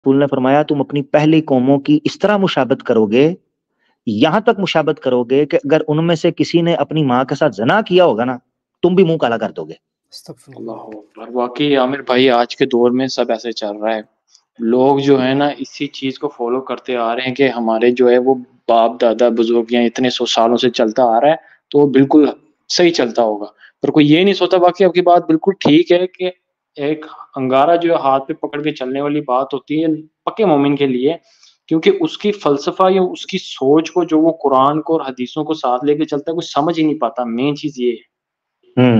रसूल ने फरमाया तुम अपनी पहली कौमों की इस तरह मुशाबत करोगे, यहां तक मुशाबत करोगे कि अगर उनमें से किसी ने अपनी माँ के साथ जना किया होगा ना, तुम भी मुंह काला कर दोगे। वाकई आमिर भाई आज के दौर में सब ऐसे चल रहा है। लोग जो है ना इसी चीज को फॉलो करते आ रहे हैं कि हमारे जो है वो बाप दादा बुजुर्ग या इतने 100 सालों से चलता आ रहा है तो वो बिल्कुल सही चलता होगा। पर कोई ये नहीं सोचता। बाकी आपकी बात बिल्कुल ठीक है कि एक अंगारा जो है हाथ पे पकड़ के चलने वाली बात होती है पक्के मोमिन के लिए, क्योंकि उसकी फलसफा या उसकी सोच को जो वो कुरान को और हदीसों को साथ लेके चलता है कुछ समझ ही नहीं पाता। मेन चीज ये है।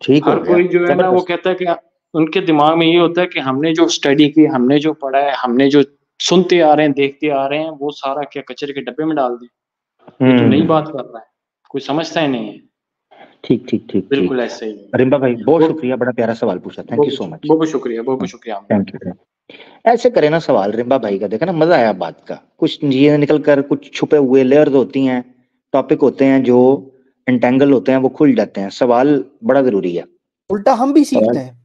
ठीक हो हर गया, कोई जो है ना वो जबरदस्त। कहता है कि उनके दिमाग में ये होता है कि हमने जो स्टडी की, हमने जो पढ़ा है, हमने जो सुनते आ रहे हैं, देखते आ रहे हैं, वो सारा क्या कचरे के डब्बे में डाल दें। ये तो नई बात कर रहा है, कोई समझता ही नहीं है। ठीक ठीक ठीक ठीक। बिल्कुल ऐसे ही है। रिम्बा भाई बहुत बहुत शुक्रिया, बड़ा प्यारा सवाल पूछा, थैंक यू सो मच। बहुत शुक्रिया, बहुत शुक्रिया आमिर थैंक यू। ऐसे करे ना सवाल रिम्बा भाई का, देखा ना मजा आया बात का। कुछ चीजें निकल कर, कुछ छुपे हुए लेयर्स होती हैं, टॉपिक होते हैं जो एंटेंगल होते हैं, वो खुल जाते हैं। सवाल बड़ा जरूरी है। उल्टा हम भी सीखते सवाल, हैं।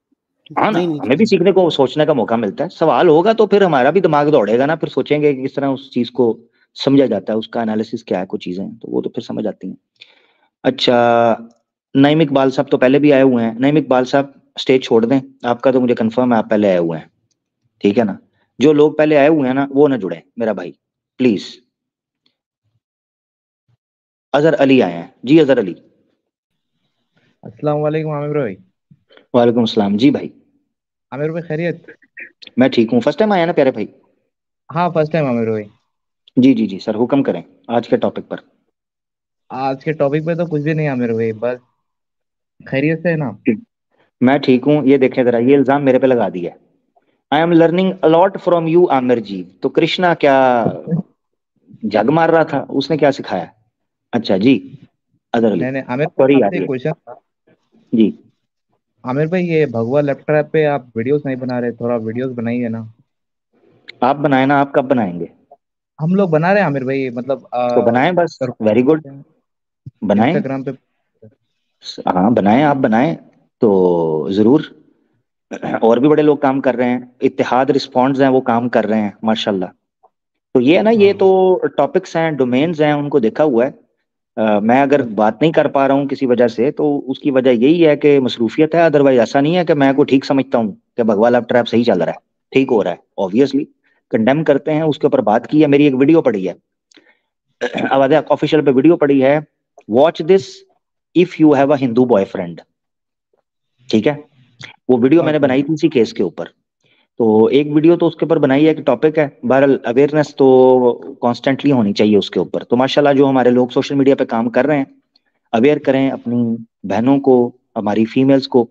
हाँ ना, नहीं हमें भी सीखने को, सोचने का मौका मिलता है। सवाल होगा तो फिर हमारा भी दिमाग दौड़ेगा ना, फिर सोचेंगे कि किस तरह उस चीज को समझा जाता है, उसका एनालिसिस क्या है, कुछ चीजें तो वो तो फिर समझ आती हैं। अच्छा, नईम इकबाल साहब तो पहले भी आए हुए हैं। नईम इकबाल साहब स्टेज छोड़ दें, आपका तो मुझे कंफर्म है आप पहले आए हुए हैं, ठीक है ना। जो लोग पहले आए हुए हैं ना वो ना जुड़े मेरा भाई, प्लीज। अजहर अली आए हैं जी, अजहर अली। अस्सलाम वालेकुम आमिर भाई। वालेकुम सलाम जी भाई। आमिर भाई खैरियत? मैं ठीक हूँ। फर्स्ट टाइम आया ना प्यारे भाई? हाँ फर्स्ट टाइम आमिर भाई। जी जी जी सर, हुक्म करें आज के टॉपिक पर। आज के टॉपिक पे तो कुछ भी नहीं आमिर भाई, बस खैरियत से है ना? मैं ठीक हूँ। ये देखें जरा, ये इल्जाम मेरे पे लगा दिया। I am learning a lot from you Aamir ji. तो कृष्णा क्या जग मार रहा था, उसने क्या सिखाया? अच्छा जी, अजहर अली। नहीं नहीं आमिर भाई सॉरी यार आपसे एक ये, क्वेश्चन था। जी। आमिर भाई ये भगवा लैपटॉप पे आप वीडियोस नहीं बना रहे, थोड़ा वीडियोस बनाइए ना। आप बनाए ना, आप कब बनाएंगे? हम लोग बना रहे हैं आमिर भाई, मतलब तो बनाएं बस, वेरी गुड, बनाएं। इंस्टाग्राम पे। हाँ बनाएं, आप बनाएं तो जरूर। और भी बड़े लोग काम कर रहे हैं, इत्तेहाद रिस्पॉन्ड्स हैं वो काम कर रहे हैं माशाल्लाह। तो ये है ना, ये हाँ तो टॉपिक्स हैं, डोमेन्स हैं, उनको देखा हुआ है। मैं अगर बात नहीं कर पा रहा हूँ किसी वजह से तो उसकी वजह यही है कि मसरूफियत है। अदरवाइज ऐसा नहीं है कि मैं को ठीक समझता हूँ कि भगवा लैब ट्रैप सही चल रहा है, ठीक हो रहा है। ऑब्वियसली कंडेम करते हैं, उसके ऊपर बात की है। मेरी एक वीडियो पड़ी है, आवाज़ ऑफिशियल पे वीडियो पड़ी है, watch this if you have a Hindu boyfriend, ठीक है। वो वीडियो मैंने ओके। बनाई थी इसी केस के ऊपर। तो एक वीडियो तो उसके ऊपर बनाई है कि टॉपिक है, बहरहाल अवेयरनेस तो कॉन्स्टेंटली होनी चाहिए उसके ऊपर। तो माशाल्लाह जो हमारे लोग सोशल मीडिया पे काम कर रहे हैं, अवेयर करें अपनी बहनों को, हमारी फीमेल्स को।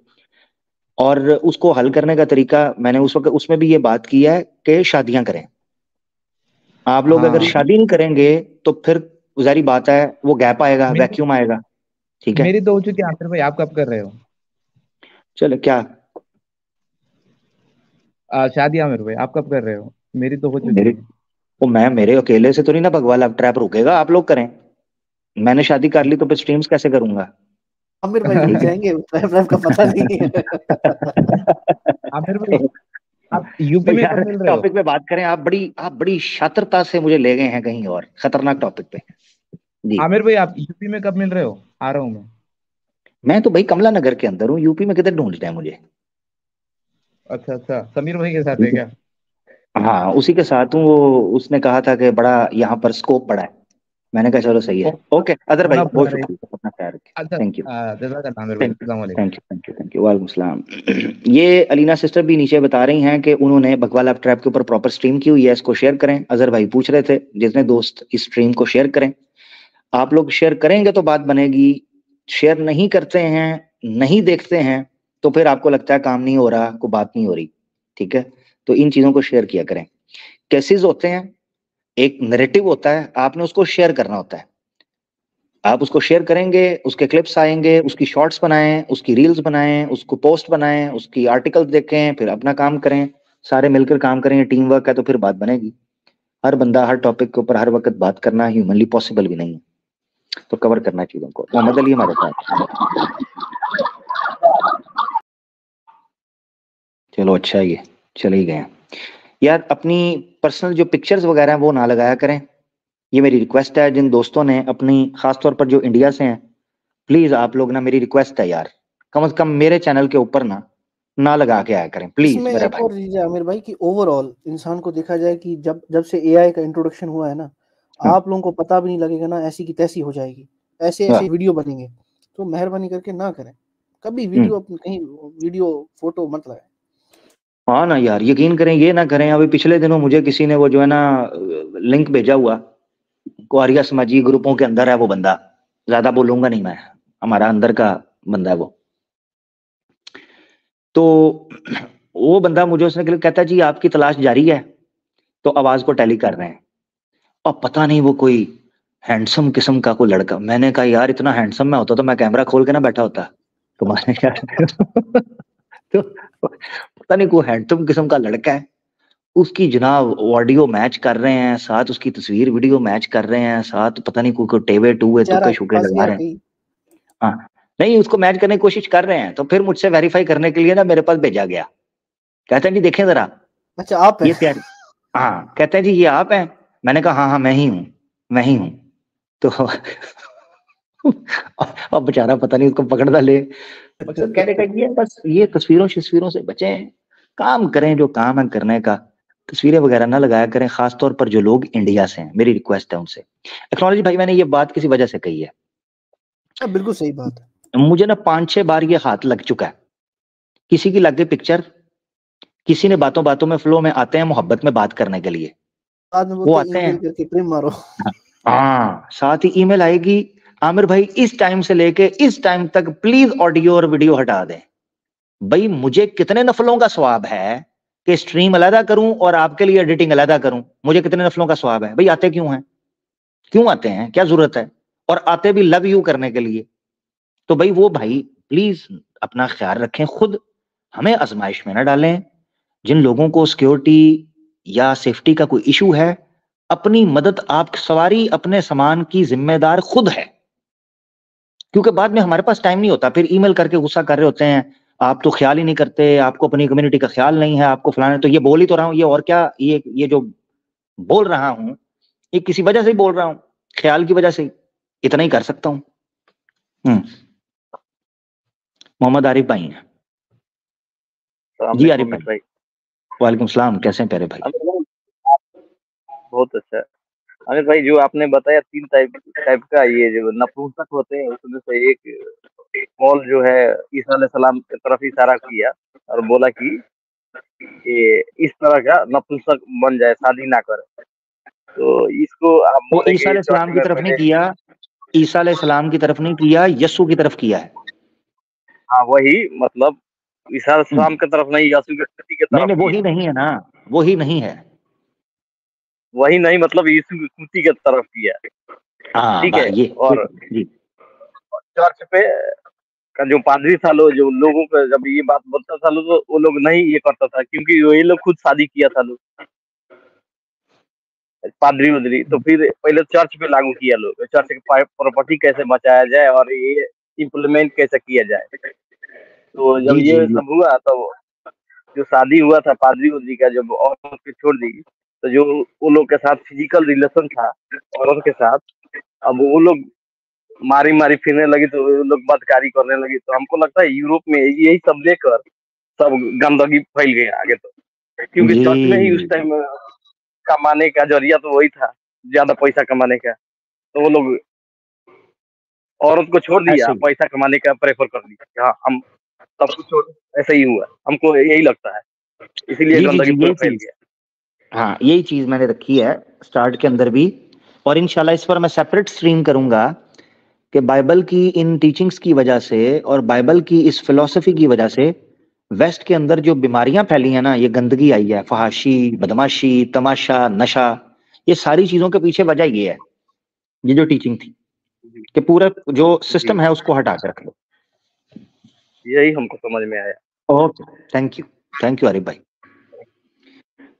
और उसको हल करने का तरीका मैंने उस वक्त उसमें भी ये बात की है कि शादियां करें। आप लोग अगर हाँ शादी नहीं करेंगे तो फिर जारी बात है वो गैप आएगा, मेरी वैक्यूम आएगा, ठीक है। मेरी तो हो चुकी है आमिर भाई, आप कब कर रहे हो? चलो क्या, शादी आमिर भाई आप कब कर रहे हो? मेरी तो हो चुकी मेरे है। वो मैं मेरे अकेले से तो नहीं ना भगवा लैब ट्रैप रुकेगा, आप लोग करें। मैंने शादी कर ली तो फिर स्ट्रीम्स कैसे करूंगा? आमिर भाई रुक ठीक है। जाएंगे, ट्रैप का पता नहीं है। आमिर भाई आप यूपी तो में यार कब मिल रहे हो? टॉपिक पे बात करें। आप बड़ी शातिरता से मुझे ले गए हैं कहीं और खतरनाक टॉपिक पे। जी, आमिर भाई आप यूपी में कब मिल रहे हो? आ रहा हूँ मैं। मैं तो भाई कमला नगर के अंदर हूँ, यूपी में किधर ढूंढते हैं मुझे? अच्छा अच्छा, समीर भाई के साथ है ठीक है। क्या? हाँ उसी के साथ हूँ। वो उसने कहा था कि बड़ा यहाँ पर स्कोप बड़ा है, मैंने कहा चलो सही है। ओके अदर भाई, होना बहुत बुला रहे। शुक्रिया, अपना ख्याल रखिए। अच्छा थैंक यू, जज़ाकल्लाह आमिर भाई, थैंक यू, अस्सलाम वालेकुम। Thank you, thank you, thank you, वालेकुम सलाम। ये अलीना सिस्टर भी नीचे बता रही हैं कि उन्होंने भगवा लैब ट्रैप के ऊपर प्रॉपर स्ट्रीम की हुई है, इसको शेयर करें। अजहर भाई पूछ रहे थे जितने दोस्त इस स्ट्रीम को शेयर करें। आप लोग शेयर करेंगे तो बात बनेगी, शेयर नहीं करते हैं, नहीं देखते हैं, तो फिर आपको लगता है काम नहीं हो रहा, कोई बात नहीं हो रही, ठीक है। तो इन चीजों को शेयर किया करें। केसेस होते हैं, एक नैरेटिव होता है, आपने उसको शेयर करना होता है। आप उसको शेयर करेंगे, उसके क्लिप्स आएंगे, उसकी शॉर्ट्स बनाएं, उसकी रील्स बनाएं, उसको पोस्ट बनाएं, उसकी आर्टिकल्स देखें, फिर अपना काम करें। सारे मिलकर काम करेंगे, टीम वर्क है तो फिर बात बनेगी। हर बंदा हर टॉपिक के ऊपर हर वक्त बात करना ह्यूमनली पॉसिबल भी नहीं है, तो कवर करना है चीजों को। मोहम्मद अली हमारे साथ, चलो अच्छा, ये चले ही गए। यार अपनी पर्सनल जो पिक्चर्स वगैरह हैं वो ना लगाया करें, ये मेरी रिक्वेस्ट है। जिन दोस्तों ने अपनी, खासतौर पर जो इंडिया से हैं, प्लीज आप लोग ना, मेरी रिक्वेस्ट है यार, कम से कम मेरे चैनल के ऊपर ना लगा के आया करें प्लीज इसमें मेरा एक भाई। और चीज है आमिर भाई कि ओवरऑल इंसान को देखा जाए कि जब जब से एआई का इंट्रोडक्शन हुआ है ना, आप लोगों को पता भी नहीं लगेगा ना, ऐसी की तैसी हो जाएगी, ऐसे ऐसे वीडियो बनेंगे। तो मेहरबानी करके ना करें कभी वीडियो, कहीं वीडियो फोटो मत लगाएं। हाँ ना यार, यकीन करें, ये ना करें। अभी पिछले दिनों मुझे किसी ने वो जो है ना लिंक भेजा हुआ, कुआरिया समाजी ग्रुपों के अंदर है वो बंदा, ज्यादा बोलूंगा नहीं मैं, हमारा अंदर का बंदा है वो। तो वो बंदा मुझे उसने कहता जी आपकी तलाश जारी है, तो आवाज को टैली कर रहे हैं, और पता नहीं वो कोई हैंडसम किस्म का कोई लड़का। मैंने कहा यार इतना हैंडसम मैं होता तो मैं कैमरा खोल के ना बैठा होता तुम्हारे यार। तो पता नहीं कोई हैंडसम किस्म का लड़का है, उसकी जनाब ऑडियो मैच कर रहे हैं, साथ उसकी तस्वीर वीडियो मैच कर रहे हैं, साथ पता नहीं कोई टेवे टूए तुक्के शुके फंस लगा गया रहे हैं। कहीं। हाँ नहीं, उसको मैच करने की कोशिश कर रहे हैं, तो फिर मुझसे वेरीफाई करने के लिए ना मेरे पास भेजा गया। कहते हैं जी देखें जरा अच्छा आप ये है? तैयारी। हाँ कहते हैं जी ये आप हैं। मैंने कहा हाँ हाँ मैं ही हूँ, मैं ही हूँ। तो अब बेचारा पता नहीं उसको पकड़ता ले। मकसद कहने का ये है, बस ये तस्वीरों से बचें, काम करें जो काम है करने का, तस्वीरें वगैरह ना लगाया करें, खासतौर पर जो लोग इंडिया से हैं। मेरी रिक्वेस्ट है उनसे। एक्नॉलेज भाई, मैंने ये बात किसी वजह से कही है, बिल्कुल सही बात है। मुझे ना 5-6 बार ये हाथ लग चुका है। किसी की लग गई पिक्चर, किसी ने बातों बातों में फ्लो में आते हैं मोहब्बत में बात करने के लिए, बाद में वो बोलते आते ईमेल हैं। करके प्रेम मारो। हाँ साथ ही ईमेल आएगी, आमिर भाई इस टाइम से लेके इस टाइम तक प्लीज ऑडियो और वीडियो हटा दें। भाई मुझे कितने नफलों का सवाब है कि स्ट्रीम अलहदा करूं और आपके लिए एडिटिंग अलहदा करूं? मुझे कितने नफलों का सवाब है? भाई आते क्यों हैं? क्यों आते हैं? क्या जरूरत है? और आते भी लव यू करने के लिए। तो भाई वो भाई प्लीज अपना ख्याल रखें, खुद हमें आजमाइश में ना डालें। जिन लोगों को सिक्योरिटी या सेफ्टी का कोई इशू है, अपनी मदद, आप सवारी अपने सामान की जिम्मेदार खुद है, क्योंकि बाद में हमारे पास टाइम नहीं होता, फिर ईमेल करके गुस्सा कर रहे होते हैं, आप तो ख्याल ही नहीं करते, आपको अपनी कम्युनिटी का ख्याल नहीं है, आपको फलाने। तो ये बोल ही तो रहा हूँ, ये और क्या, ये जो बोल रहा हूँ ये किसी वजह से ही बोल रहा हूँ, ख्याल की वजह से, इतना ही कर सकता हूँ। मोहम्मद आरिफ भाई हैं जी। आरिफ भाई वालेकुम सलाम, कैसे हैं प्यारे भाई? बहुत अच्छा। अमिर भाई जो आपने बताया 3 टाइप का, ये जो नपुंसक होते हैं उसमें से एक कॉल जो है ईसा अलैहिस्सलाम की तरफ इशारा किया और बोला कि ये इस तरह का नपुंसक बन जाए, शादी ना करे। तो इसको आप वो बोले ईसा कि चर्च अलैहिस्सलाम की में तरफ नहीं पहले, किया, ईसा अलैहिस्सलाम की तरफ नहीं किया, यस्सु की तरफ किया है। हाँ वही मतलब ईसा अलैहिस्सलाम की तरफ नहीं, यीशु की नहीं तरफ नहीं, वो किया। ही नहीं है ना, वो ही नहीं है। वही नहीं मतलब यीशु की कुर्सी की तरफ किया। हाँ ठीक है। ये और जी चर्च पे का जो पादरी था लो, जो लोगों को जब ये बात बोलता था लो, तो वो लोग नहीं ये करता था, क्योंकि वही लोग खुद शादी किया था लो, पादरी उदरी। तो फिर पहले चर्च पे लागू किया लोग, चर्च के प्रॉपर्टी कैसे बचाया जाए और ये इम्प्लीमेंट कैसे किया जाए। तो जब जी जी ये जी। सब हुआ तो जो शादी हुआ था पादरी उदरी का, जब औरत के छोड़ दी, तो जो वो लोग के साथ फिजिकल रिलेशन था औरत के साथ, अब वो लोग मारी मारी फिरने लगी, तो वो लोग बदकारी करने लगी। तो हमको लगता है यूरोप में यही सब लेकर सब गंदगी फैल गई आगे। तो क्योंकि चर्च में ही उस जी टाइम कमाने का जरिया तो वही था, ज्यादा पैसा कमाने का। तो वो लोग औरत को छोड़ दिया, ऐसे ही। पैसा कमाने का प्रेफर कर दिया। हाँ हम सब कुछ छोड़, ऐसा ही हुआ, हमको यही लगता है, इसीलिए जी जी गंदगी जी, पूरा यही फैल चीज, गया। हाँ यही चीज मैंने रखी है स्टार्ट के अंदर भी। और इंशाल्लाह इस पर मैं सेपरेट स्ट्रीम करूंगा कि बाइबल की इन टीचिंग्स की वजह से और बाइबल की इस फिलॉसफी की वजह से वेस्ट के अंदर जो बीमारियां फैली हैं ना, ये गंदगी आई है, फहाशी, बदमाशी, तमाशा, नशा, ये सारी चीजों के पीछे वजह ये है, ये जो टीचिंग थी जी कि पूरा जो जी, सिस्टम है उसको हटा के रख लो। यही हमको समझ में आया। ओके, थैंक यू आरिफ भाई,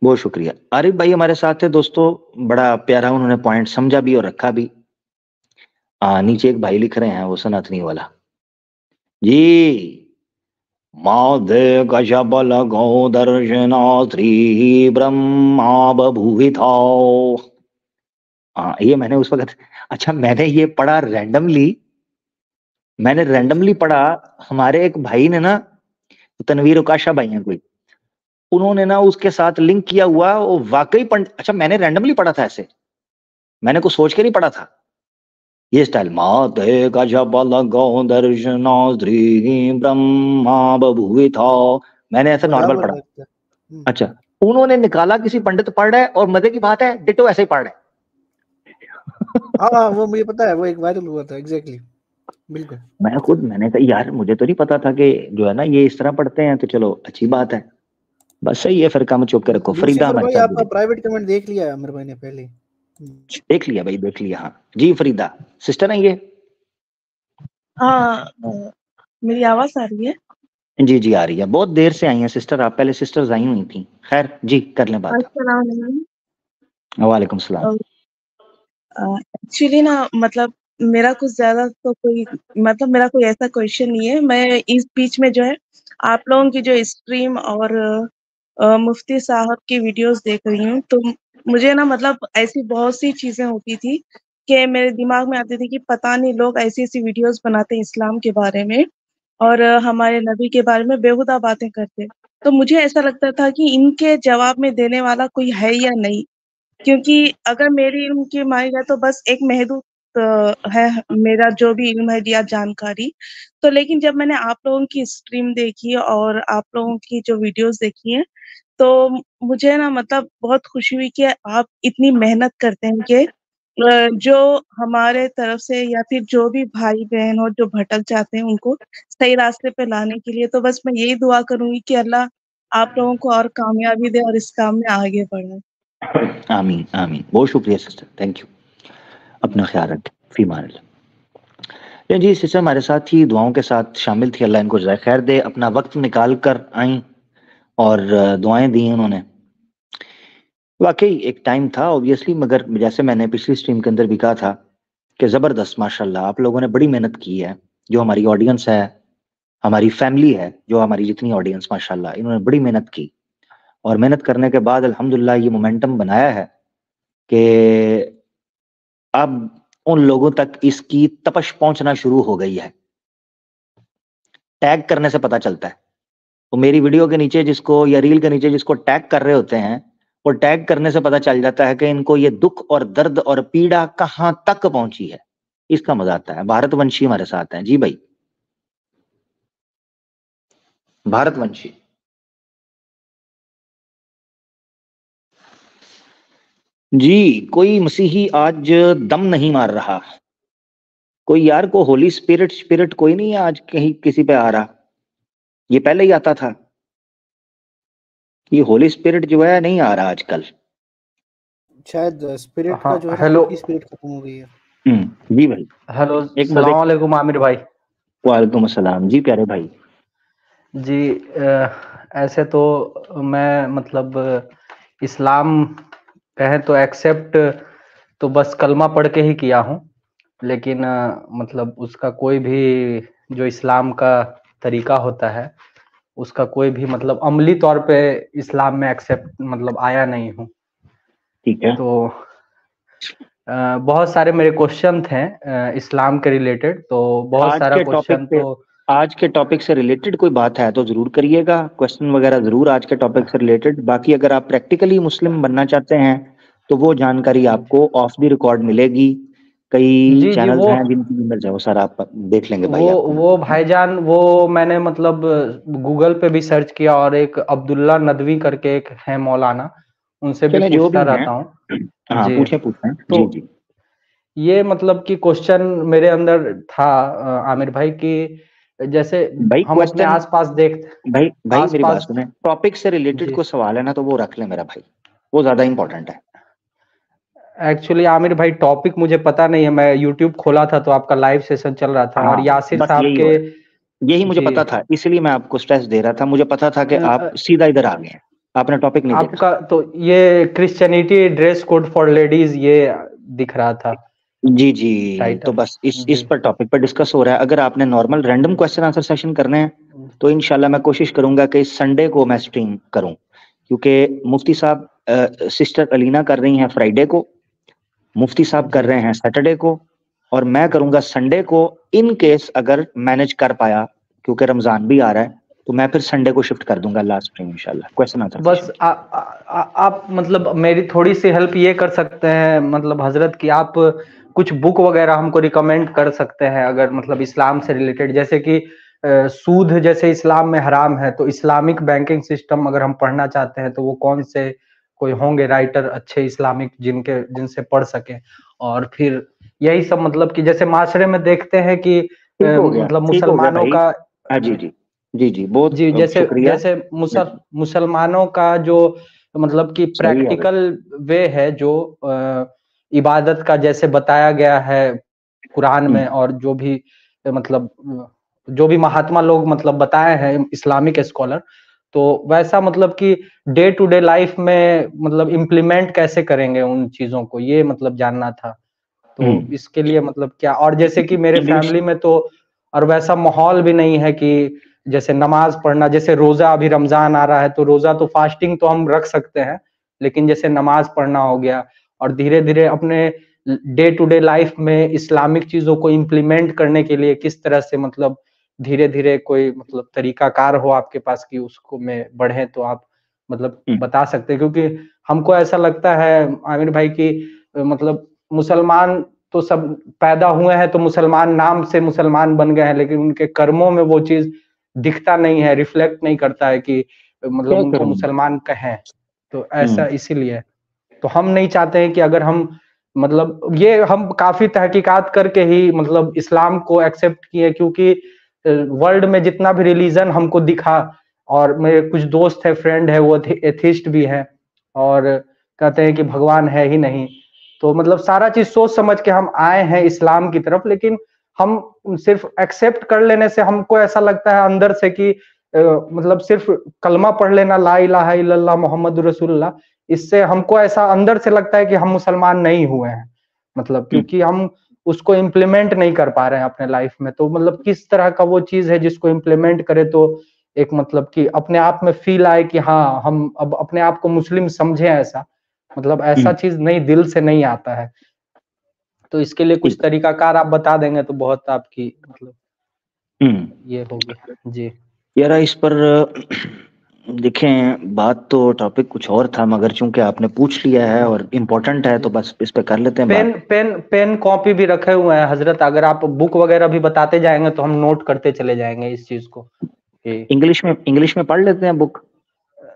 बहुत शुक्रिया। आरिफ भाई हमारे साथ थे दोस्तों, बड़ा प्यारा उन्होंने पॉइंट समझा भी और रखा भी। नीचे एक भाई लिख रहे हैं वो सनातनी वाला जी, मादे गजबल गो दर्शना श्री ब्रह्मा बभूविथा। हाँ, ये मैंने उस वक्त, अच्छा मैंने ये पढ़ा रैंडमली पढ़ा। हमारे एक भाई ने ना, तनवीर उकाशा भाई हैं कोई, उन्होंने ना उसके साथ लिंक किया हुआ, वो वाकई अच्छा मैंने रैंडमली पढ़ा था ऐसे, मैंने कुछ सोच के नहीं पढ़ा था ये स्टाइल। माते गजबल गो दर्शना श्री ब्रह्मा बभूविथा, मैंने ऐसे नॉर्मल बराबर पढ़ा। लगता है। अच्छा, उन्होंने निकाला किसी पंडित पढ़ रहा है और मजे की बात है डिटो ऐसे ही पढ़ रहा है। हाँ वो मुझे पता है, वो एक वायरल हुआ था। एग्जैक्टली, बिल्कुल। मैंने कहा यार मुझे तो नहीं पता था कि जो है ना ये इस तरह पढ़ते हैं, तो चलो अच्छी बात है, बस सही है, फिर काम चुप के रखो। फरीदा लूसीफर हमारे भाई साथ आपका जुड़ी, प्राइवेट कमेंट देख लिया है आमिर भाई ने पहले? देख लिया भाई, देख लिया। हाँ जी, फरीदा सिस्टर है ये? हाँ, मेरी आवाज आ रही है? जी जी आ रही है, बहुत देर से आई हैं सिस्टर आप, पहले सिस्टर्स आई हुई थी। खैर जी, कर लें बात। अस्सलाम वालेकुम। वालेकुम सलाम। एक्चुअली ना, मतलब मेरा कुछ ज्यादा तो कोई, मतलब मेरा कोई ऐसा क्वेश्चन नहीं है। मैं इस बीच में जो है आप लोगों की जो स्ट्रीम और मुफ्ती साहब की वीडियोस देख रही हूँ, तो मुझे ना मतलब ऐसी बहुत सी चीजें होती थी कि मेरे दिमाग में आती थी कि पता नहीं लोग ऐसी ऐसी वीडियोस बनाते हैं इस्लाम के बारे में और हमारे नबी के बारे में बेहुदा बातें करते। तो मुझे ऐसा लगता था कि इनके जवाब में देने वाला कोई है या नहीं, क्योंकि अगर मेरी इल्म की मानी जाए तो बस एक महदूद है मेरा जो भी इल्म है या जानकारी। तो लेकिन जब मैंने आप लोगों की स्ट्रीम देखी और आप लोगों की जो वीडियोस देखी हैं, तो मुझे ना मतलब बहुत खुशी हुई कि आप इतनी मेहनत करते हैं कि जो हमारे तरफ से या फिर जो भी भाई बहन और जो भटक जाते हैं उनको सही रास्ते पे लाने के लिए। तो बस मैं यही दुआ करूंगी कि अल्लाह आप लोगों को और कामयाबी दे और इस काम में आगे बढ़े। आमीन आमीन, बहुत शुक्रिया सिस्टर, थैंक यू। अपना ख्याल रखें, फी मान अल्लाह। जी सिस्टर हमारे साथ ही दुआओं के साथ शामिल थी, अल्लाह इनको जज़ाए खैर दे, अपना वक्त निकाल कर आई और दुआएं दी उन्होंने। वाकई एक टाइम था ऑब्वियसली, मगर जैसे मैंने पिछली स्ट्रीम के अंदर भी कहा था कि ज़बरदस्त माशाल्लाह आप लोगों ने बड़ी मेहनत की है। जो हमारी ऑडियंस है, हमारी फैमिली है, जो हमारी जितनी ऑडियंस माशाल्लाह, इन्होंने बड़ी मेहनत की और मेहनत करने के बाद अल्हम्दुलिल्लाह ये मोमेंटम बनाया है कि अब उन लोगों तक इसकी तपश पहुंचना शुरू हो गई है। टैग करने से पता चलता है, तो मेरी वीडियो के नीचे जिसको या रील के नीचे जिसको टैग कर रहे होते हैं, वो टैग करने से पता चल जाता है कि इनको ये दुख और दर्द और पीड़ा कहां तक पहुंची है, इसका मजा आता है। भारतवंशी हमारे साथ हैं जी भाई, भारतवंशी। जी कोई मसीही आज दम नहीं मार रहा, कोई यार को होली स्पिरिट स्पिरिट कोई नहीं है आज कहीं किसी पे आ रहा। ये पहले ही आता था, ये होली स्पिरिट जो है नहीं आ रहा आजकल। शायद स्पिरिट का हाँ, जो है हेलो। खुद की स्पिरिट खत्म हो गई है। जी भाई। हेलो, एक सलाम वालेकुम आमिर भाई। वालेकुम अस्सलाम जी प्यारे भाई। जी ऐसे तो मैं मतलब इस्लाम कहें तो एक्सेप्ट तो बस कलमा पढ़ के ही किया हूँ, लेकिन मतलब उसका कोई भी जो इस्लाम का तरीका होता है उसका कोई भी मतलब अमली तौर पे इस्लाम में एक्सेप्ट मतलब आया नहीं हूँ। ठीक है। तो बहुत सारे मेरे क्वेश्चन थे इस्लाम के रिलेटेड, तो बहुत सारा क्वेश्चन तो आज के टॉपिक से रिलेटेड कोई बात है तो जरूर करिएगा, क्वेश्चन वगैरह जरूर आज के टॉपिक से रिलेटेड। बाकी अगर आप प्रैक्टिकली मुस्लिम बनना चाहते हैं तो वो जानकारी आपको ऑफ द रिकॉर्ड मिलेगी। कई चैनल्स हैं जिनकी अंदर जाओ सर, आप देख लेंगे भाई। वो भाईजान वो मैंने मतलब गूगल पे भी सर्च किया और एक अब्दुल्ला नदवी करके एक है मौलाना, उनसे भी पूछता रहता हूँ। हाँ पूछे। तो जी जी। ये मतलब कि क्वेश्चन मेरे अंदर था आमिर भाई की, जैसे हम अपने आसपास देखते भाई मेरी बात सुने, टॉपिक से रिलेटेड कोई सवाल है ना तो वो रख ले मेरा भाई, वो ज्यादा इंपॉर्टेंट है। एक्चुअली आमिर भाई टॉपिक मुझे पता नहीं है, मैं यूट्यूब खोला था तो आपका लाइव सेशन चल रहा था और यासिर साहब के यही मुझे पता था, इसलिए मैं आपको स्ट्रेस दे रहा था। मुझे पता था कि आप सीधा इधर आ गए, आपने टॉपिक नहीं आपका देखा। तो ये Christianity dress code for ladies ये दिख रहा था। जी जी, तो बस इस पर टॉपिक पर डिस्कस हो रहा है। अगर आपने normal random question answer session करने हैं तो इंशाल्लाह मैं कोशिश करूंगा कि इस संडे को मैं स्ट्रीम करूं, क्योंकि मुफ्ती साहब सिस्टर अलीना कर रही हैं फ्राइडे को, मुफ्ती साहब कर रहे हैं सैटरडे को, और मैं करूंगा संडे को। इन केस अगर मैनेज कर पाया, क्योंकि रमजान भी आ रहा है, तो मैं फिर संडे को शिफ्ट कर दूंगा लास्ट स्ट्रीम इंशाल्लाह। क्वेश्चन आंसर बस आप मतलब मेरी थोड़ी सी हेल्प ये कर सकते हैं मतलब हजरत की आप कुछ बुक वगैरह हमको रिकमेंड कर सकते हैं, अगर मतलब इस्लाम से रिलेटेड, जैसे कि सूद जैसे इस्लाम में हराम है, तो इस्लामिक बैंकिंग सिस्टम अगर हम पढ़ना चाहते हैं तो वो कौन से कोई होंगे राइटर अच्छे इस्लामिक जिनसे पढ़ सके। और फिर यही सब मतलब कि जैसे माशरे में देखते हैं कि मतलब मुसलमानों का जी बहुत जी जैसे मुसलमानों का जो मतलब कि प्रैक्टिकल वे है जो इबादत का जैसे बताया गया है कुरान में, और जो भी महात्मा लोग मतलब बताए हैं इस्लामिक स्कॉलर, तो वैसा मतलब कि डे टू डे लाइफ में मतलब इम्प्लीमेंट कैसे करेंगे उन चीजों को, ये मतलब जानना था। तो इसके लिए मतलब क्या, और जैसे कि मेरे फैमिली में तो और वैसा माहौल भी नहीं है कि जैसे नमाज पढ़ना, जैसे रोजा, अभी रमजान आ रहा है तो रोजा तो फास्टिंग तो हम रख सकते हैं, लेकिन जैसे नमाज पढ़ना हो गया, और धीरे धीरे अपने डे टू डे लाइफ में इस्लामिक चीजों को इम्प्लीमेंट करने के लिए किस तरह से मतलब धीरे धीरे कोई मतलब तरीकाकार हो आपके पास कि उसको में बढ़े, तो आप मतलब बता सकते हैं। क्योंकि हमको ऐसा लगता है आमिर भाई की मतलब मुसलमान तो सब पैदा हुए हैं तो मुसलमान नाम से मुसलमान बन गए हैं, लेकिन उनके कर्मों में वो चीज दिखता नहीं है, रिफ्लेक्ट नहीं करता है कि मतलब उनको मुसलमान कहें। तो ऐसा इसीलिए तो हम नहीं चाहते हैं कि अगर हम मतलब ये हम काफी तहकीकात करके ही मतलब इस्लाम को एक्सेप्ट किए, क्योंकि वर्ल्ड में जितना भी रिलीजन हमको दिखा, और मेरे कुछ दोस्त है, फ्रेंड है, वो एथिस्ट भी है और कहते हैं कि भगवान है ही नहीं। तो मतलब सारा चीज सोच समझ के हम आए हैं इस्लाम की तरफ, लेकिन हम सिर्फ एक्सेप्ट कर लेने से हमको ऐसा लगता है अंदर से कि मतलब सिर्फ कलमा पढ़ लेना ला इलाहा इल्लल्लाह मोहम्मद रसूलुल्लाह, इससे हमको ऐसा अंदर से लगता है कि हम मुसलमान नहीं हुए हैं, मतलब क्योंकि हम उसको इम्प्लीमेंट नहीं कर पा रहे हैं अपने लाइफ में। तो मतलब किस तरह का वो चीज है जिसको इम्प्लीमेंट करे तो एक मतलब कि अपने आप में फील आए कि हाँ हम अब अपने आप को मुस्लिम समझे, ऐसा मतलब ऐसा चीज नहीं, दिल से नहीं आता है। तो इसके लिए कुछ तरीकाकार आप बता देंगे तो बहुत आपकी मतलब ये होगी जी। यार इस पर देखें, बात तो टॉपिक कुछ और था, मगर चूंकि आपने पूछ लिया है और इम्पोर्टेंट है तो बस इस पे कर लेते हैं पेन कॉपी भी रखे हुए हैं हजरत, अगर आप बुक वगैरह भी बताते जाएंगे तो हम नोट करते चले जाएंगे इस चीज को। इंग्लिश में पढ़ लेते हैं बुक?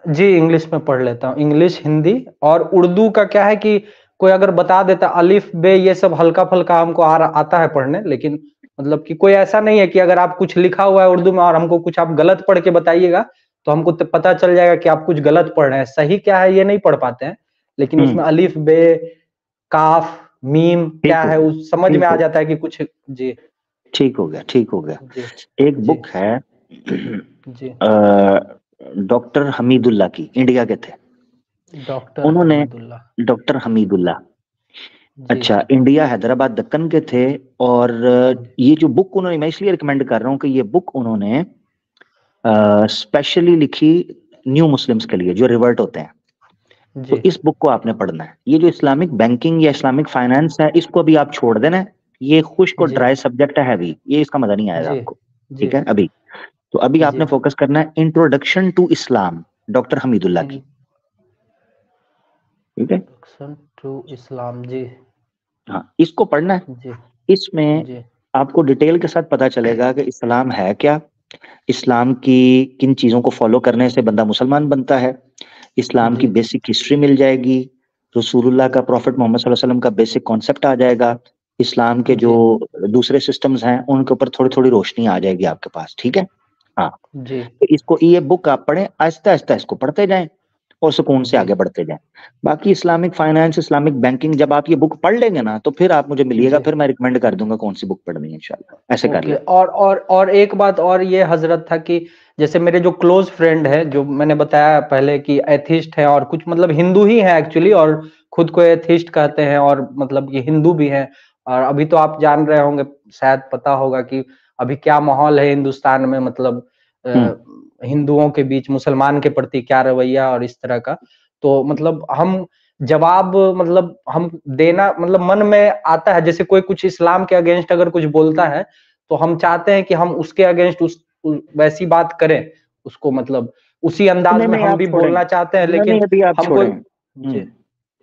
जी इंग्लिश में पढ़ लेता हूँ, इंग्लिश, हिंदी और उर्दू का क्या है कि कोई अगर बता देता अलिफ बे ये सब हल्का फल्का हमको आता है पढ़ने, लेकिन मतलब कि कोई ऐसा नहीं है कि अगर आप कुछ लिखा हुआ है उर्दू में और हमको कुछ आप गलत पढ़ के बताइएगा तो हमको पता चल जाएगा कि आप कुछ गलत पढ़ रहे हैं। सही क्या है ये नहीं पढ़ पाते हैं, लेकिन उसमें अलिफ बे काफ मीम क्या है उस समझ में आ जाता है कि कुछ। जी ठीक हो गया। एक बुक है जी डॉक्टर हमीदुल्लाह की, इंडिया के थे डॉक्टर हमीदुल्लाह। अच्छा, इंडिया हैदराबाद दक्कन के थे। और ये जो बुक उन्होंने, मैं इसलिए रिकमेंड कर रहा हूँ कि ये बुक उन्होंने स्पेशली लिखी न्यू मुस्लिम्स के लिए जो रिवर्ट होते हैं। तो इस बुक को आपने पढ़ना है। ये जो इस्लामिक बैंकिंग या इस्लामिक फाइनेंस है इसको अभी आप छोड़ देना, ये खुश्क और ड्राई सब्जेक्ट है अभी, ये इसका मजा नहीं आएगा आपको, ठीक है अभी। तो अभी आपने फोकस करना है introduction to Islam, doctor Hamidullah की, ठीक है? इंट्रोडक्शन टू इस्लाम, जी हाँ, इसको पढ़ना है। इसमें आपको डिटेल के साथ पता चलेगा कि इस्लाम है क्या, इस्लाम की किन चीजों को फॉलो करने से बंदा मुसलमान बनता है, इस्लाम की बेसिक हिस्ट्री मिल जाएगी, रसूलुल्लाह का, प्रॉफिट मोहम्मद सल्लल्लाहु अलैहि वसल्लम का बेसिक कॉन्सेप्ट आ जाएगा, इस्लाम के जो दूसरे सिस्टम्स हैं उनके ऊपर थोड़ी थोड़ी रोशनी आ जाएगी आपके पास, ठीक है? हाँ जी। तो इसको, ये बुक आप पढ़ें, आहिस्ता आहिस्ता इसको पढ़ते जाएं और सुकून से आगे बढ़ते जाएं। बाकी इस्लामिक फाइनेंस, इस्लामिक बैंकिंग, जब आप ये बुक पढ़ लेंगे ना तो फिर आप मुझे मिलिएगा, फिर मैं रिकमेंड कर दूंगा कौन सी बुक पढ़नी है इंशाल्लाह। ऐसे कर ले। और एक बात और ये हजरत था कि जैसे मेरे जो क्लोज फ्रेंड है, जो मैंने बताया पहले कि एथिस्ट है और कुछ मतलब हिंदू ही है एक्चुअली, और खुद को एथिस्ट कहते हैं और मतलब ये हिंदू भी है। और अभी तो आप जान रहे होंगे, शायद पता होगा कि अभी क्या माहौल है हिंदुस्तान में, मतलब हिंदुओं के बीच मुसलमान के प्रति क्या रवैया और इस तरह का। तो मतलब हम जवाब मतलब हम देना मतलब मन में आता है, जैसे कोई कुछ इस्लाम के अगेंस्ट अगर कुछ बोलता है तो हम चाहते हैं कि हम उसके अगेंस्ट वैसी बात करें, उसको मतलब उसी अंदाज में हम भी बोलना चाहते हैं, लेकिन हमको जी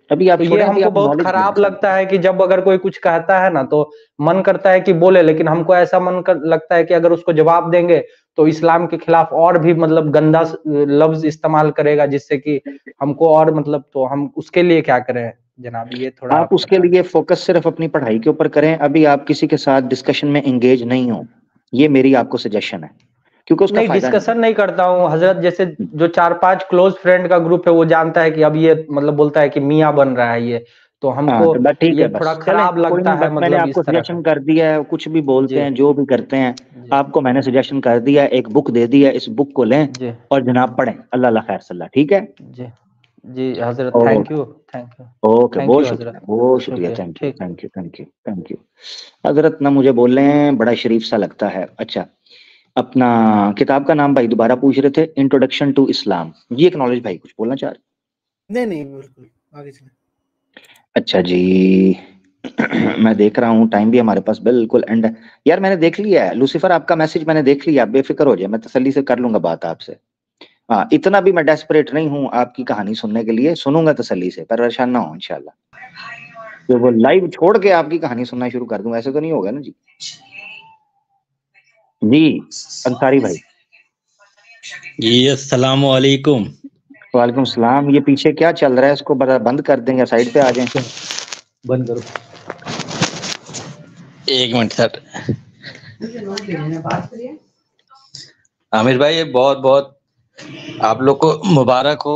अभी आप तो ये छोड़ें, अभी हमको आप बहुत knowledge खराब दें। लगता है कि जब अगर कोई कुछ कहता है ना तो मन करता है कि बोले, लेकिन हमको ऐसा लगता है कि अगर उसको जवाब देंगे तो इस्लाम के खिलाफ और भी मतलब गंदा लफ्ज इस्तेमाल करेगा, जिससे कि हमको और मतलब, तो हम उसके लिए क्या करें जनाब, ये थोड़ा आप उसके लिए फोकस सिर्फ अपनी पढ़ाई के ऊपर करें। अभी आप किसी के साथ डिस्कशन में एंगेज नहीं हो, ये मेरी आपको सजेशन है, क्योंकि उसका नहीं फायदा डिस्कशन नहीं करता हूँ हजरत। जैसे जो 4-5 क्लोज फ्रेंड का ग्रुप है वो जानता है कि अब ये मतलब बोलता है कि मियाँ बन रहा है ये, तो हमको तो ठीक ये है, थोड़ा बस खराब चलें, कोई लगता नहीं, है, बस मैंने मतलब आपको इस तरह सजेशन का। कर दिया है। कुछ भी बोलते हैं, जो भी करते हैं, आपको मैंने सजेशन कर दिया है, एक बुक दे दिया, इस बुक को लें जी और जनाब पढ़ें। अल्लाह खैर सल्ला, ठीक है जी जी हजरत, थैंक यू ओके, थैंक बहुत यू शुक्रिया, हजरत, बहुत शुक्रिया, शुक्रिया, थैंक यू ठीक। Thank you thank you thank you. हजरत ना मुझे बोल रहे हैं, बड़ा शरीफ सा लगता है। अच्छा, अपना किताब का नाम भाई दोबारा पूछ रहे थे, इंट्रोडक्शन टू इस्लाम। जी एक नॉलेज भाई कुछ बोलना चाह रहे? नहीं बिल्कुल आगे चलें। अच्छा जी मैं देख रहा हूँ टाइम भी हमारे पास बिल्कुल एंड है। यार मैंने देख लिया है लूसीफर, आपका मैसेज मैंने देख लिया, आप बेफिक्र हो जाए, मैं तसल्ली से कर लूंगा बात आपसे। हाँ, इतना भी मैं डेस्परेट नहीं हूँ आपकी कहानी सुनने के लिए, सुनूंगा तसल्ली से, परेशान ना हो इंशाल्लाह। तो वो लाइव छोड़ के आपकी कहानी सुनना शुरू कर दूं, ऐसे तो नहीं होगा ना जी? जी अंसारी भाई। जी अस्सलाम वालेकुम। वालेकुम सलाम। ये पीछे क्या चल रहा है, इसको बंद कर दें या साइड पे आ जाएं? बंद करो, एक मिनट सर। आमिर भाई, ये बहुत बहुत आप लोग को मुबारक हो।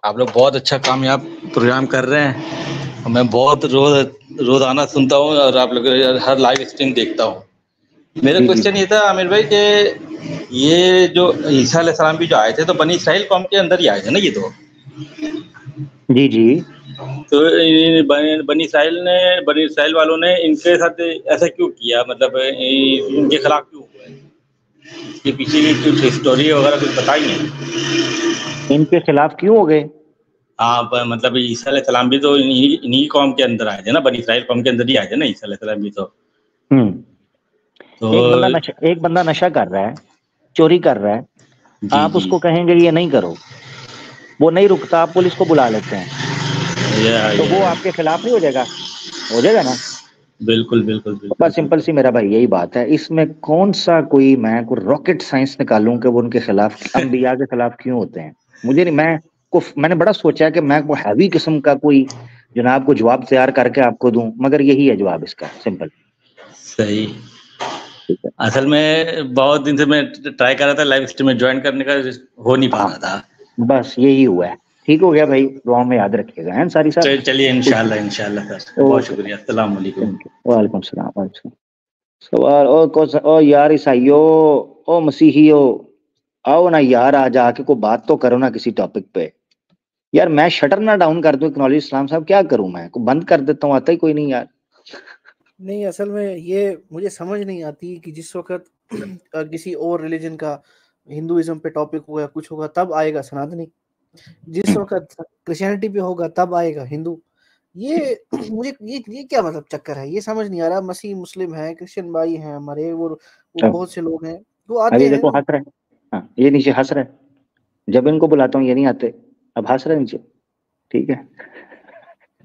आप लोग बहुत अच्छा कामयाब प्रोग्राम कर रहे हैं। मैं बहुत रोजाना सुनता हूँ और आप लोग हर लाइव स्ट्रीम देखता हूँ। मेरा जी जी क्वेश्चन ये था आमिर भाई कि ये जो ईसा अलैहिस्सलाम भी जो आए थे तो बनी इसराइल कौम के अंदर ही आए थे ना ये जी जी। तो बनी इसराइल वालों ने इनके साथ ऐसा क्यों किया, मतलब इनके खिलाफ क्यों हुआ है? इसके पीछे की कुछ स्टोरी वगैरह कुछ बताइए। इनके खिलाफ क्यों हो गए? हाँ, मतलब ईसा अलैहिस्सलाम भी तो इन्हीं कौम के अंदर आए थे ना, बनी इसराइल कौम के अंदर ही आए थे ना ईसा अलैहिस्सलाम भी तो। एक बंदा नशा कर रहा है, चोरी कर रहा है, जी आप जी उसको कहेंगे ये नहीं करो, वो नहीं रुकता, आप पुलिस को बुला लेते हैं, तो वो आपके खिलाफ नहीं हो जाएगा? हो जाएगा ना? बिल्कुल बिल्कुल बिल्कुल बस सिंपल सी मेरा भाई यही बात है। इसमें कौन सा कोई मैं कोई रॉकेट साइंस निकालूं कि वो उनके खिलाफ, अंबिया के खिलाफ क्यों होते हैं? मुझे नहीं, मैंने बड़ा सोचा है कि मैं वो हैवी किस्म का कोई जनाब को जवाब तैयार करके आपको दूं, मगर यही है जवाब इसका, सिंपल। सही। असल में बहुत दिन से मैं ट्राई कर रहा था लाइव स्ट्रीम में ज्वाइन करने का, हो नहीं पा रहा था। बस यही हुआ है, ठीक हो गया भाई, दुआ में याद रखिएगा हैं सारी साहब। चलिए इंशाल्लाह इंशाल्लाह सर, बहुत शुक्रिया, अस्सलाम वालेकुम। वालेकुम सलाम। सवाल ओ यार ईसाइयो, ओ मसीहियो, आओ ना यार, आज आके कोई बात तो करो ना किसी टॉपिक पे। यार मैं शटर ना डाउन कर दूं एक्नॉलेज इस्लाम साहब, क्या करूं मैं, को बंद कर देता हूं, आता ही कोई नहीं यार। नहीं असल में ये मुझे समझ नहीं आती कि जिस वक्त किसी और रिलीजन का हिंदुइज्म पे टॉपिक होगा कुछ होगा तब आएगा सनातनी, जिस वक्त क्रिश्चियनिटी पे होगा तब आएगा हिंदू। ये मुझे ये क्या मतलब चक्कर है, ये समझ नहीं आ रहा। मसीह मुस्लिम है, क्रिश्चियन भाई हैं हमारे, वो बहुत से लोग हैं वो आते अभी हैं। देखो हंस रहे हैं, हाँ ये नीचे हंस रहे हैं, जब इनको बुलाता हूँ ये नहीं आते, अब हंस रहे हैं नीचे, ठीक है।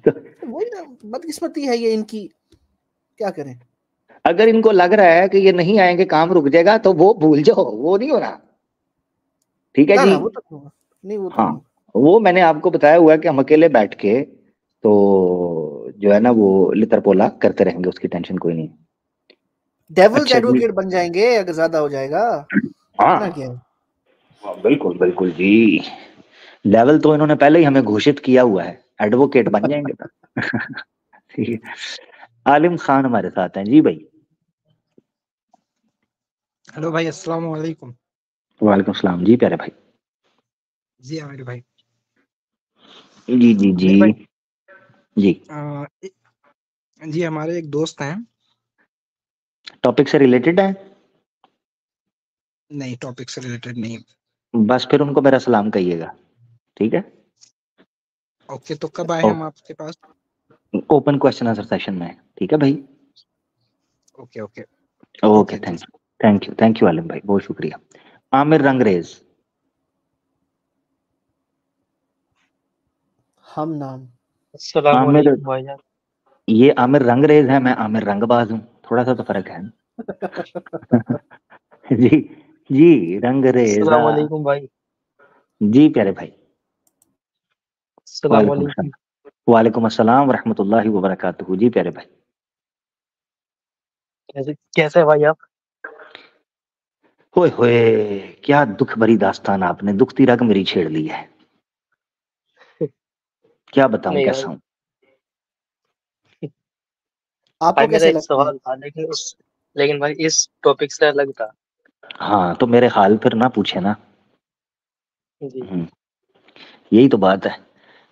वही ना, बदकिस्मती है ये इनकी, क्या करें। अगर इनको लग रहा है कि ये नहीं आएंगे काम रुक जाएगा तो वो भूल जाओ, वो नहीं हो रहा, ठीक है ना जी। ना वो तो होगा नहीं, वो तो हाँ, नहीं होगा। वो मैंने आपको बताया हुआ है कि हम अकेले बैठ के तो जो है ना वो लितर पोला करते रहेंगे, उसकी टेंशन कोई नहीं। डेविल्स अच्छा जी, एडवोकेट बन जाएंगे अगर ज्यादा हो जाएगा, इतना क्या है। हाँ बिल्कुल बिल्कुल जी, लेवल तो इन्होंने पहले ही हमें घोषित किया हुआ है, एडवोकेट बन जाएंगे तो। ठीक है, आलिम खान हमारे साथ हैं जी भाई। हेलो भाई, अस्सलाम वालेकुम। वालेकुम सलाम जी प्यारे भाई। जी आमिर भाई। जी जी जी आमिर भाई, जी, जी हमारे एक दोस्त हैं। टॉपिक से रिलेटेड है? नहीं, टॉपिक से रिलेटेड नहीं। बस फिर उनको मेरा सलाम कहिएगा, ठीक है? ओके, तो कब आए हम आपके पास? ओपन क्वेश्चन आंसर सेशन में, ठीक है भाई? Okay okay okay, thank you आलिम भाई, बहुत शुक्रिया। आमिर रंगरेज। हम नाम आमिर, ये आमिर रंगरेज है, मैं आमिर रंगबाज हूँ, थोड़ा सा तो फर्क है। जी जी, रंगरेजा भाई। जी प्यारे भाई। वालेकुम अस्सलाम रहमतुल्लाहि व बरकातुहू। जी प्यारे भाई, कैसे भाई आप? होए होए, क्या दुख भरी दास्तान, आपने दुखती रग मेरी छेड़ ली है। क्या बताऊं, कैसा हूं? आपको कैसे लगता है? सवाल था लेकिन भाई इस टॉपिक से अलग था। हाँ, तो मेरे हाल फिर ना पूछे ना जी। यही तो बात है।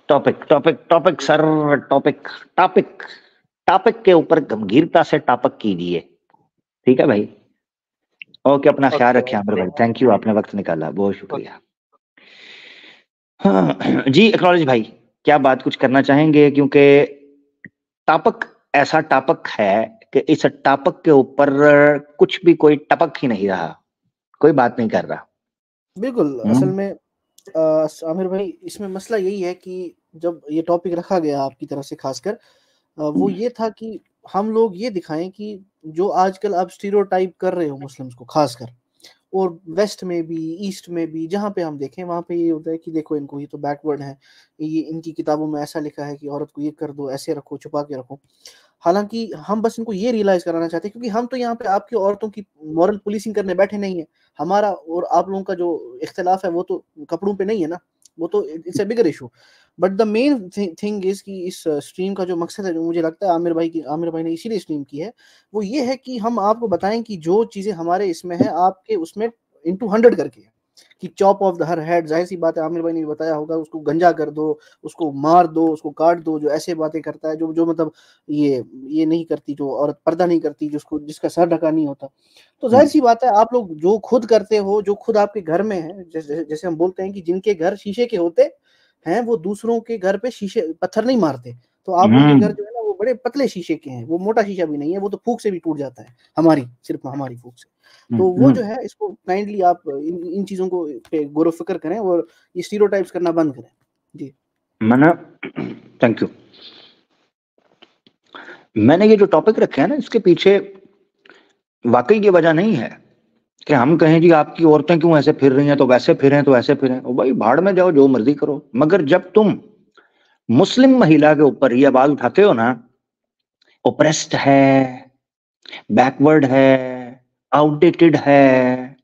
टॉपिक सर, टॉपिक के ऊपर गंभीरता से टॉपिक कीजिए, ठीक है भाई? ओके, अपना ख्याल रखिए आमिर भाई, थैंक यू, आपने वक्त निकाला, बहुत शुक्रिया। हाँ जी, एक्नॉलेज भाई, क्या बात कुछ करना चाहेंगे? क्योंकि टॉपिक ऐसा टॉपिक है कि इस टॉपिक के ऊपर कुछ भी कोई टपक ही नहीं रहा, कोई बात नहीं कर रहा। बिल्कुल, असल में आमिर भाई, इसमें मसला यही है कि जब ये टॉपिक रखा गया आपकी तरफ से खासकर, वो ये था कि हम लोग ये दिखाएं कि जो आजकल आप स्टीरियोटाइप कर रहे हो मुस्लिम्स को खासकर, और वेस्ट में भी ईस्ट में भी जहाँ पे हम देखें वहाँ पे ये होता है कि देखो इनको, ये तो बैकवर्ड है, ये इनकी किताबों में ऐसा लिखा है कि औरत को ये कर दो, ऐसे रखो, छुपा के रखो। हालांकि हम बस इनको ये रियलाइज कराना चाहते हैं, क्योंकि हम तो यहाँ पे आपकी औरतों की मॉरल पुलिसिंग करने बैठे नहीं है। हमारा और आप लोगों का जो इख्तिलाफ है वो तो कपड़ों पे नहीं है ना, वो तो it's a bigger issue. But the main thing is कि इस स्ट्रीम का जो मकसद है, जो मुझे लगता है आमिर भाई ने इसीलिए स्ट्रीम की है, वो ये है कि हम आपको बताएं कि जो चीजें हमारे इसमें है आपके उसमें into 100 करके है, कि chop of the her head. जाहिर सी बात है, आमिर भाई ने बताया होगा, उसको गंजा कर दो, उसको मार दो, उसको काट दो, जो ऐसे बातें करता है, जो मतलब ये नहीं करती, जो औरत पर्दा नहीं करती, जिसका सर ढका नहीं होता। तो जाहिर सी बात है, आप लोग जो खुद करते हो, जो खुद आपके घर में है, जैसे हम बोलते हैं कि जिनके घर शीशे के होते हैं वो दूसरों के घर पे पत्थर नहीं मारते। तो आप लोग के घर जो है ना, वो बड़े पतले शीशे के हैं, वो मोटा शीशा भी नहीं है, वो तो फूंक से भी टूट जाता है, सिर्फ हमारी फूंक से। तो वो जो है, इसको काइंडली आप इन चीजों को पे गौर फिक्र करें और ये स्टीरियोटाइप्स करना बंद करें। जी मैंने, थैंक यू। मैंने ये जो टॉपिक रखे हैं ना, इसके पीछे वाकई ये वजह नहीं है कि हम कहें जी आपकी औरतें क्यों ऐसे फिर रही हैं, तो वैसे फिरें, तो ऐसे फिरें। भाई भाड़ में जाओ, जो मर्जी करो। मगर जब तुम मुस्लिम महिला के ऊपर ये आवाज उठाते हो ना, ओप्रेस्ड है, बैकवर्ड है, आउटडेटेड है,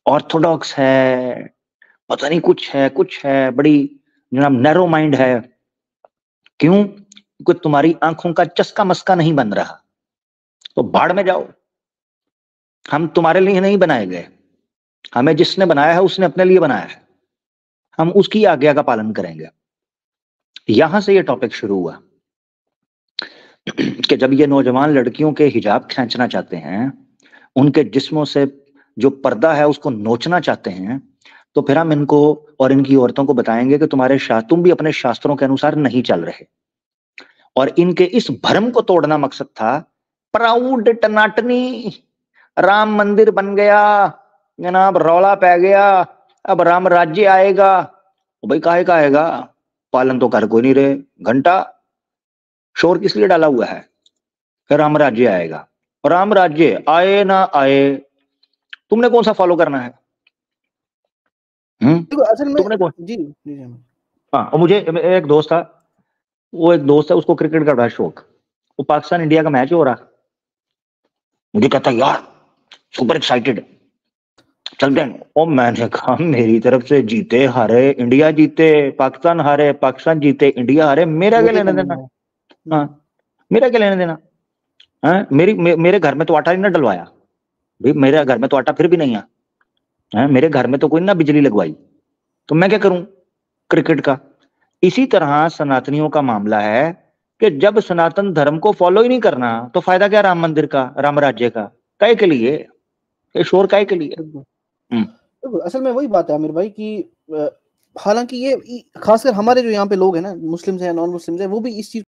ऑर्थोडॉक्स है, पता नहीं कुछ है, बड़ी जनाब नैरो माइंड है, क्यों? क्योंकि तुम्हारी आंखों का चस्का मस्का नहीं बन रहा, तो भाड़ में जाओ। हम तुम्हारे लिए नहीं बनाए गए, हमें जिसने बनाया है उसने अपने लिए बनाया है, हम उसकी आज्ञा का पालन करेंगे। यहां से ये टॉपिक शुरू हुआ कि जब ये नौजवान लड़कियों के हिजाब खींचना चाहते हैं, उनके जिस्मों से जो पर्दा है उसको नोचना चाहते हैं, तो फिर हम इनको और इनकी औरतों को बताएंगे कि तुम भी अपने शास्त्रों के अनुसार नहीं चल रहे। और इनके इस भ्रम को तोड़ना मकसद था। प्राउड टनाटनी, राम मंदिर बन गया जनाब, रौला पै गया, अब राम राज्य आएगा। भाई काहे का आएगा? पालन तो कर कोई नहीं रहे, घंटा शोर किस लिए डाला हुआ है कि राम राज्य आएगा? और राम राज्य आए ना आए, तुमने कौन सा फॉलो करना है? असल में तुमने कौन? जी हाँ, और मुझे एक दोस्त है, उसको क्रिकेट का बड़ा शौक। वो पाकिस्तान इंडिया का मैच हो रहा, मुझे कहता यार सुपर एक्साइटेड, चलते हैं। और मैंने कहा मेरी तरफ से जीते हारे इंडिया जीते, पाकिस्तान हारे पाकिस्तान जीते, इंडिया हारे, मेरा क्या लेना देना? हाँ, मेरा क्या लेना देना? हाँ, मेरे घर में तो आटा नहीं ना डलवाया भाई, मेरे घर में तो आटा फिर भी नहीं है, मेरे घर में तो कोई ना बिजली लगवाई, तो मैं क्या करूं क्रिकेट का? इसी तरह सनातनियों का मामला है कि जब सनातन धर्म को फॉलो ही नहीं करना, तो फायदा क्या राम मंदिर का, राम राज्य का? काहे के लिए ये शोर, काहे के लिए? हम्म। असल में वही बात है आमिर भाई कि हालांकि ये खासकर हमारे जो यहाँ पे लोग हैं ना, मुस्लिम्स हैं, नॉन मुस्लिम्स हैं, वो भी इस चीज